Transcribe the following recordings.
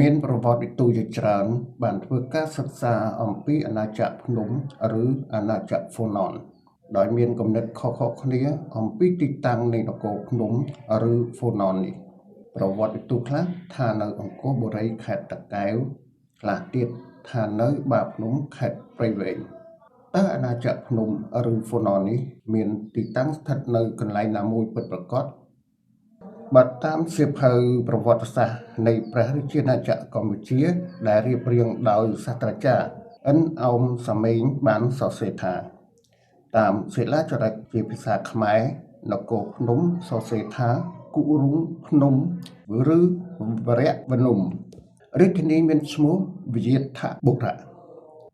មានប្រវត្តិទូជាច្រើនបានធ្វើការសិក្សាអំពីអាណាចក្រភ្នំឬអាណាចក្រហ្វូណនដោយមានគំនិតខុសៗគ្នាអំពីទីតាំងនៃនគរភ្នំឬហ្វូណននេះប្រវត្តិទូខ្លះថានៅអង្គរបុរីខេត្តតាកែវខ្លះទៀតថានៅបាភ្នំខេត្តព្រៃវែងតើអាណាចក្រភ្នំឬហ្វូណននេះមានទីតាំងស្ថិតនៅកន្លែងណាមួយពិតប្រាកដបើតាមសៀវភៅប្រវត្តិសាស្ត្រនៃព្រះរាជាណាចក្រកម្ពុជាដែលរៀបរៀងដោយសាស្ត្រាចារ្យអិនអោមសាមេងបានសរសេរថាតាមសិលាចារឹកជាភាសាខ្មែរនគរភ្នំសរសេរថាគូរុងភ្នំឬវរៈវនំរាជធានីមានឈ្មោះវិយាថបុរៈ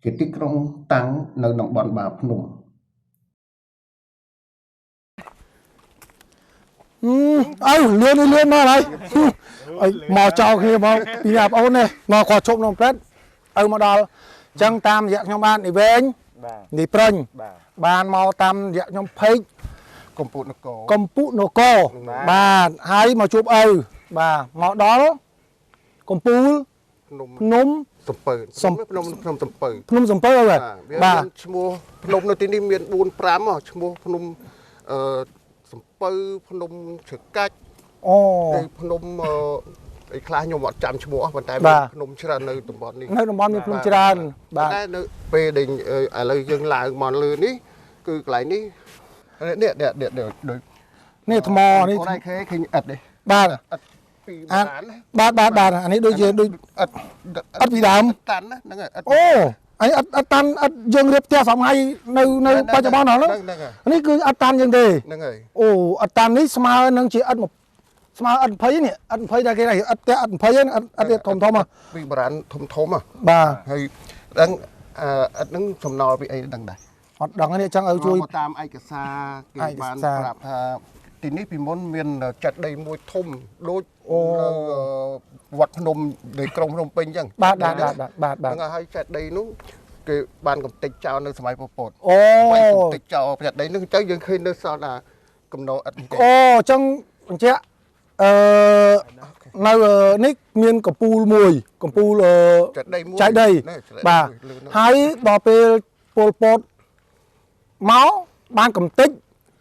ជាទីក្រុងតាំងនៅតំបន់បាភ្នំអើលឿនមកហើយអីមកចោលគ្នាមកពីអាប់អូននេះមកគាត់ជប់នំព្រឹត្តឲ្យមកដល់អញ្ចឹងតាមរយៈខ្ញុំបាននេះវែងនេះព្រិញបានមកតាមរយៈខ្ញុំភេកកម្ពុជានគរបាទហើយមកជួបឪបាទមកដល់កំពូលភ្នំសំពើភ្នំសំពើបាទឈ្មោះភ្នំនៅទីនេះមាន4 5ឈ្មោះភ្នំសំពៅភ្នំជ្រកាច់ភ្នំអីខ្លះខ្ញុំអត់ចាំឈ្មោះប៉ុន្តែមានភ្នំច្រើននៅតំបន់នេះនៅតំបន់មានភ្នំច្រើនបាទតែនៅពេលដែលឥឡូវយើងឡើងមកលើនេះគឺកន្លែងនេះនេះនេះថ្មនេះអូនឯងឃើញឥតទេបាទឥតពីបានបាទអានេះដូចជាដូចឥតពីដើមតាន់ហ្នឹងឥតអូអីឥតតាន់ឥតយើងរៀបផ្ទះសំថ្ងៃនៅបច្ចុប្បន្នហ្នឹងនេះគឺឥតតាន់យើងទេហ្នឹងហើយអូឥតតាន់នេះស្មើនឹងជាឥតស្មើឥត20នេះឥត20តែគេថាឥតផ្ទះឥត20ហ្នឹងឥតធំពីបុរាណធំបាទហើយដឹងឥតហ្នឹងសំណល់ពីអីដឹងដែរអត់ដឹងនេះចង់ឲ្យជួយតាមឯកសារគេបានប្រាប់ថាទីនេះពីមុនមានចាត់ដីមួយធំដូចវត្តភ្នំនៃក្រុងភ្នំពេញអញ្ចឹងបាទហ្នឹងហើយចាត់ដីនោះគេបានកំទេចចោលនៅសម័យប៉ុលពតអូកំទេចចោលចាត់ដីនោះទៅយើងឃើញនៅសល់ថាកំណោឥតអូអញ្ចឹងបញ្ជាក់នៅនេះមានកំពូលមួយកំពូលចែកដីបាទហើយដល់ពេលពលពតមកបានកំទេច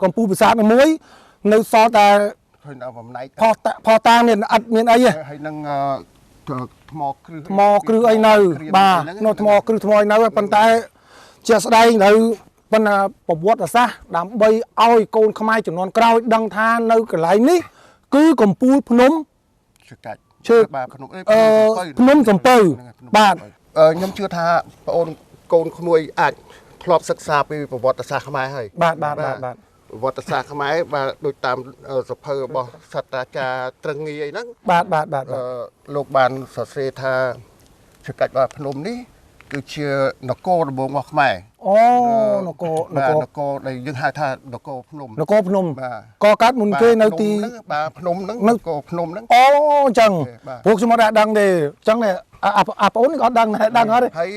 កំពូលប្រាសាទមួយនៅសល់តែឃើញដល់បំណែកផតាមានឥតមានអីហើយនឹងថ្មគ្រឹះអីនៅបាទនៅថ្មគ្រឹះថ្មអីនៅប៉ុន្តែជាស្ដែងនៅប៉ុន្តែប្រវត្តិសាស្ត្រដើម្បីឲ្យកូនខ្មែរចំនួនក្រោយដឹងថានៅកន្លែងនេះគឺកំពូលភ្នំជ្រកាច់បាទភ្នំសំពៅបាទខ្ញុំជឿថាបងអូនកូនក្មួយអាចធ្លាប់សិក្សាពីប្រវត្តិសាស្ត្រខ្មែរហើយបាទប្រវត្តិសាស្ត្រខ្មែរបាទដូចតាមសភៅរបស់សាស្ត្រាចារ្យត្រឹងងាយអីហ្នឹងបាទលោកបានសរសេរថាជ្រកាច់បាភ្នំនេះគឺជានគរដំបូងរបស់ខ្មែរអូនគរដែលយើងហៅថានគរភ្នំកកាត់មុនគេនៅទីបាទភ្នំហ្នឹងនគរភ្នំហ្នឹងអូអញ្ចឹងពួកខ្ញុំអត់ដឹងទេអញ្ចឹងអាប្អូនក៏អត់ដឹងដែរដឹងអត់ទេហើយ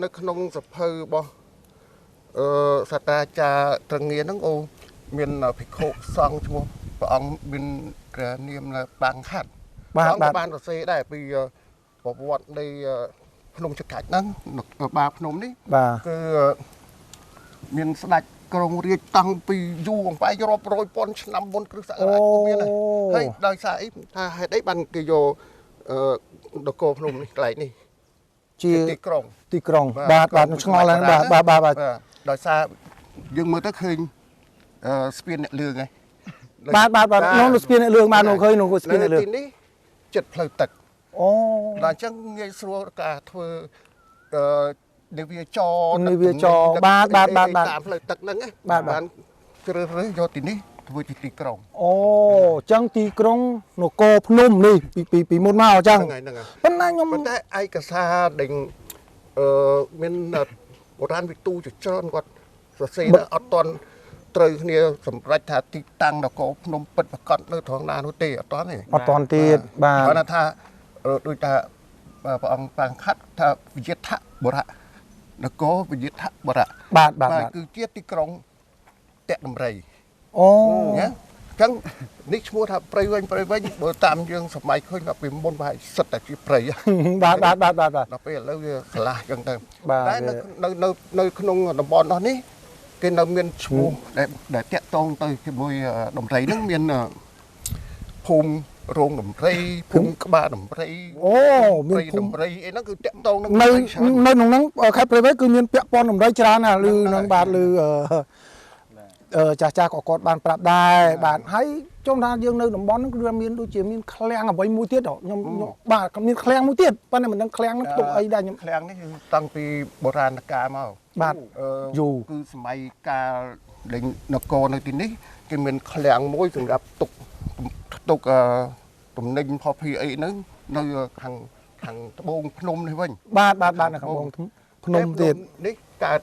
នៅក្នុងសភៅរបស់សាស្ត្រាចារ្យត្រឹងងាយហ្នឹងអូមានភិក្ខុសង្ឃឈ្មោះព្រះអង្គមាននាមបាំងហាត់បានសរសេរដែរពីប្រវត្តិនៃភ្នំចកាច់ហ្នឹងបាភ្នំនេះគឺមានស្ដេចក្រុងរាជតាំងពីយូរអង្វែងរាប់រយពាន់ឆ្នាំមុនគ្រិស្តសករាជក៏មានដែរហើយដោយសារអីថាហេតុអីបានគេយកនគរភ្នំនេះកន្លែងនេះជាទីក្រុងបាទឆ្ងល់ហ្នឹងបាទដោយសារយើងមើលទៅឃើញស្ពានអ្នកលឿងហ្នឹងបាទនោះស្ពានអ្នកលឿងបានមកឃើញនោះស្ពានអ្នកលឿងទីនេះចិត្តផ្លូវទឹកអូដល់អញ្ចឹងងាយស្រួលការធ្វើនាវាចរបាទតាមផ្លូវទឹកហ្នឹងបានជ្រើសរើសយកទីនេះធ្វើជាទីក្រុងអូអញ្ចឹងទីក្រុងនគរភ្នំនេះពីមុនមកអញ្ចឹងហ្នឹងប៉ុន្តែឯកសារដែលមានបុរាណវិទូជាច្រើនគាត់សរសេរអត់តន់ត្រូវគ្នាសម្រេចថាទីតាំងនគរភ្នំពិតប្រកបនៅត្រង់ណានោះទេអត់តន់ទៀតបាទគាត់ថាដូចថាព្រះអង្គបាំងខាត់ថាវិយាថបុរៈនគរវិយាថបុរៈបាទគឺជាទីក្រុងតេដំរីអូ ចឹងនេះឈ្មោះថាព្រៃវិញបើតាមយើងសម័យឃើញថាពីមុនវាសិតតែជាព្រៃ បាទ ដល់ពេលឥឡូវវាឆ្លាស់ចឹងទៅតែនៅក្នុងតំបន់នោះនេះគេនៅមានឈ្មោះដែលតាក់ទងទៅជាមួយដំរីហ្នឹងមានភូមិរោងដំរីភូមិក្បាលដំរី អូមានភូមិ ដំរីអីហ្នឹងគឺតាក់ទងនឹង នៅក្នុងហ្នឹងខេត្តព្រៃវែងគឺមានពាក់ព័ន្ធដំរីច្រើនណាស់ឬនឹងបាទឬចាស់ក៏គាត់បានប្រាប់ដែរបាទហើយចង់ថាយើងនៅតំបន់ហ្នឹងគឺមានដូចជាមានឃ្លាំងអ្វីមួយទៀតខ្ញុំបាទមានឃ្លាំងមួយទៀតប៉ុន្តែមិនដឹងឃ្លាំងហ្នឹងផ្ទុកអីដែរខ្ញុំ ឃ្លាំងនេះគឺតាំងពីបុរាណកាលមក បាទយូរ គឺសម័យកាលលេងនគរនៅទីនេះគេមានឃ្លាំងមួយសម្រាប់ទុកទំនិញផុសភីអីហ្នឹងនៅខាងត្បូងភ្នំនេះវិញ បាទនៅខាងបងភ្នំទៀតនេះកើត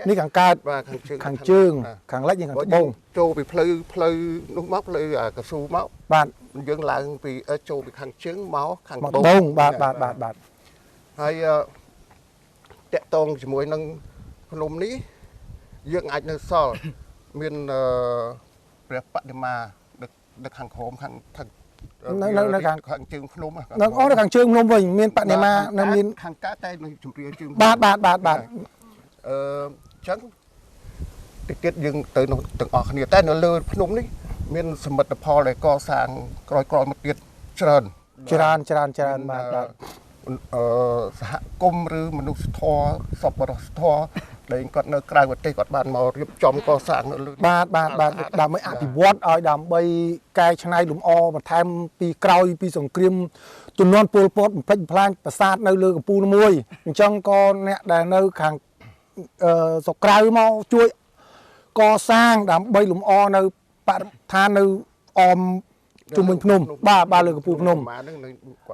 នេះខាងកើត បាទខាង ជើងខាងលិចខាងត្បូង ចូលពីផ្លូវនោះមកផ្លូវកស៊ូមក បាទ យើងឡើងពីចូលពីខាងជើងមកខាង ត្បូងបាទហើយតាក់តងជាមួយនឹងភ្នំនេះយើងអាចនៅសល់មានព្រះបដិមានៅខាងក្រោមខាងនៅខាងជើងភ្នំ នៅខាងជើងភ្នំវិញមានបដិមានៅមាន ខាងកើតតែនៅជំរាលជើង បាទចឹងតិចទៀតយើងទៅទាំងអស់គ្នាតែនៅលើភ្នំនេះមានសមិទ្ធផលដែលកសាងក្រោយមកទៀតច្រើនបាទសហគមន៍ឬមនុស្សធម៌សប្បុរសធម៌ដែលគាត់នៅក្រៅប្រទេសគាត់បានមករៀបចំកសាងនៅលើ បាទដើម្បីអភិវឌ្ឍឲ្យដើម្បីកែច្នៃលំអបន្ថែមពីក្រោយពីសង្គ្រាមជំនាន់ពលពតបំផ្លិចបំផ្លាញប្រាសាទនៅលើកំពូលមួយអញ្ចឹងក៏អ្នកដែលនៅខាងស្រុកក្រៅមកជួយកសាងដើម្បីលំអនៅបរិស្ថាននៅអមជុំវិញភ្នំបាទលើកំពូលភ្នំ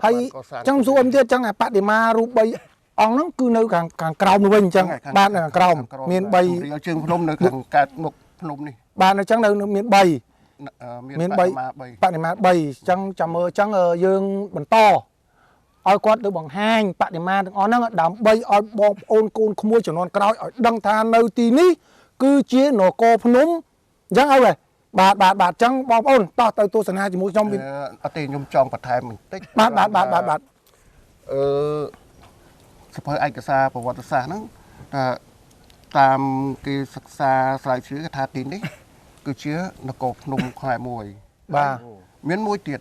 ហើយអញ្ចឹងសួរទៀតអញ្ចឹងបដិមារូប3អង្គហ្នឹងគឺនៅខាងក្រោមវិញអញ្ចឹងបាទនៅខាងក្រោមមាន3រៀលជើងភ្នំនៅខាងកើតមុខភ្នំនេះបាទអញ្ចឹងនៅមាន3មាន3បដិមា3អញ្ចឹងចាំមើលអញ្ចឹងយើងបន្តឲ្យគាត់ទៅបង្ហាញបដិមាទាំងអស់ហ្នឹងដើម្បីឲ្យបងប្អូនកូនក្មួយជំនាន់ក្រោយឲ្យដឹងថានៅទីនេះគឺជានគរភ្នំអញ្ចឹងហើយបាទអញ្ចឹងបងប្អូនតោះទៅទស្សនាជាមួយខ្ញុំអត់ទេខ្ញុំចង់បន្ថែមបន្តិចបាទសភៅឯកសារប្រវត្តិសាស្ត្រហ្នឹងថាតាមគេសិក្សាស្រាវជ្រាវថាទីនេះគឺជានគរភ្នំខ្មែរមួយបាទមានមួយទៀត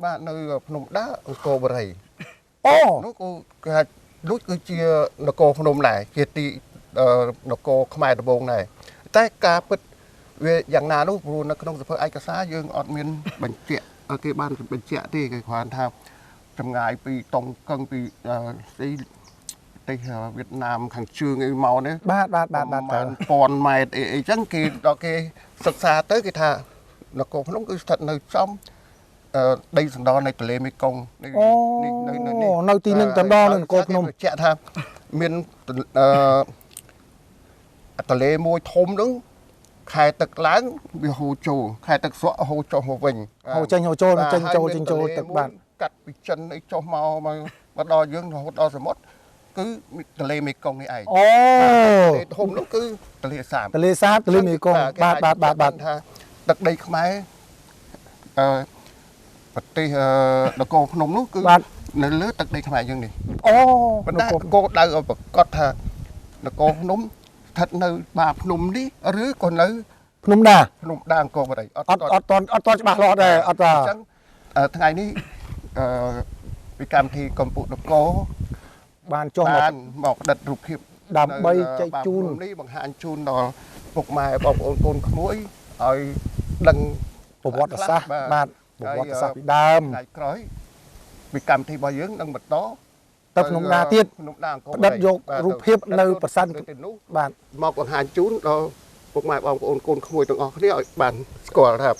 បាទនៅភ្នំដាអង្គរបូរីអូនោះគេហៅនោះគឺជានគរភ្នំដែរជាទីនគរខ្មែរដំបូងដែរតែការពិតវាយ៉ាងណានោះព្រោះនៅក្នុងសភៅឯកសារយើងអត់មានបញ្ជាក់គេបានបញ្ជាក់ទេគេគ្រាន់ថាចម្ងាយពីតុងកឹងពីស្អីប្រទេសវៀតណាមខាងជើងអីមកនេះបាទ1000ម៉ែត្រអីចឹងគេដល់គេសិក្សាទៅគេថានគរភ្នំគឺស្ថិតនៅចំដីសណ្ដនៃទន្លេមេគង្គនេះនៅទីនឹងសណ្ដនៅនគរភ្នំបញ្ជាក់ថាមានទន្លេមួយធំហ្នឹងខែទឹកឡើងវាហូរចូលខែទឹកស្រក់ហូរចុះមកវិញហូរចេញហូរចូលចេញចូលទឹកបាទកាត់ពីចិនអីចុះមកដល់យើងរហូតដល់សមុទ្រគឺទន្លេមេគង្គនេះឯងអូធំនោះគឺទន្លេសាបទន្លេមេគង្គបាទថាទឹកដីខ្មែរប្រទេសនគរភ្នំនោះគឺនៅលើទឹកដីខ្មែរយើងនេះអូប៉ុន្តែគោលដៅឲ្យប្រកាសថានគរភ្នំស្ថិតនៅបាភ្នំនេះឬក៏នៅភ្នំដាអង្គរបូរីអត់ច្បាស់លាស់ដែរអត់ថាអញ្ចឹងថ្ងៃនេះពីកម្មវិធីកម្ពុជានគរបានចុះមកផ្ដិតរូបភាពដើម្បីចែកជូននេះបង្ហាញជូនដល់ពុកម៉ែបងប្អូនកូនក្មួយឲ្យដឹង ប្រវត្តិសាស្ត្របាទប្រវត្តិសាស្ត្រពីដើមថ្ងៃក្រោយពីកម្មវិធីរបស់យើងនឹងបន្តទៅភ្នំដាទៀតផ្ដិតយករូបភាពនៅប្រសិនបាទមកបង្ហាញជូនដល់ពុកម៉ែបងប្អូនកូនក្មួយទាំងអស់គ្នាឲ្យបានស្គាល់ថា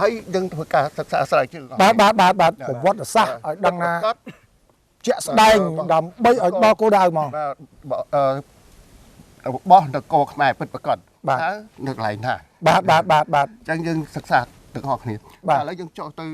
ហើយយើងធ្វើការសិក្សាស្រាវជ្រាវបាទប្រវត្តិសាស្ត្រឲ្យដឹងណាជាក់ស្ដែងដើម្បីឲ្យដល់គោលដៅមករបស់នគរខ្មែរពិតប្រាកដតើនៅកន្លែងណាបាទអញ្ចឹងយើងសិក្សាទាំងអស់គ្នាឥឡូវយើងចុះទៅ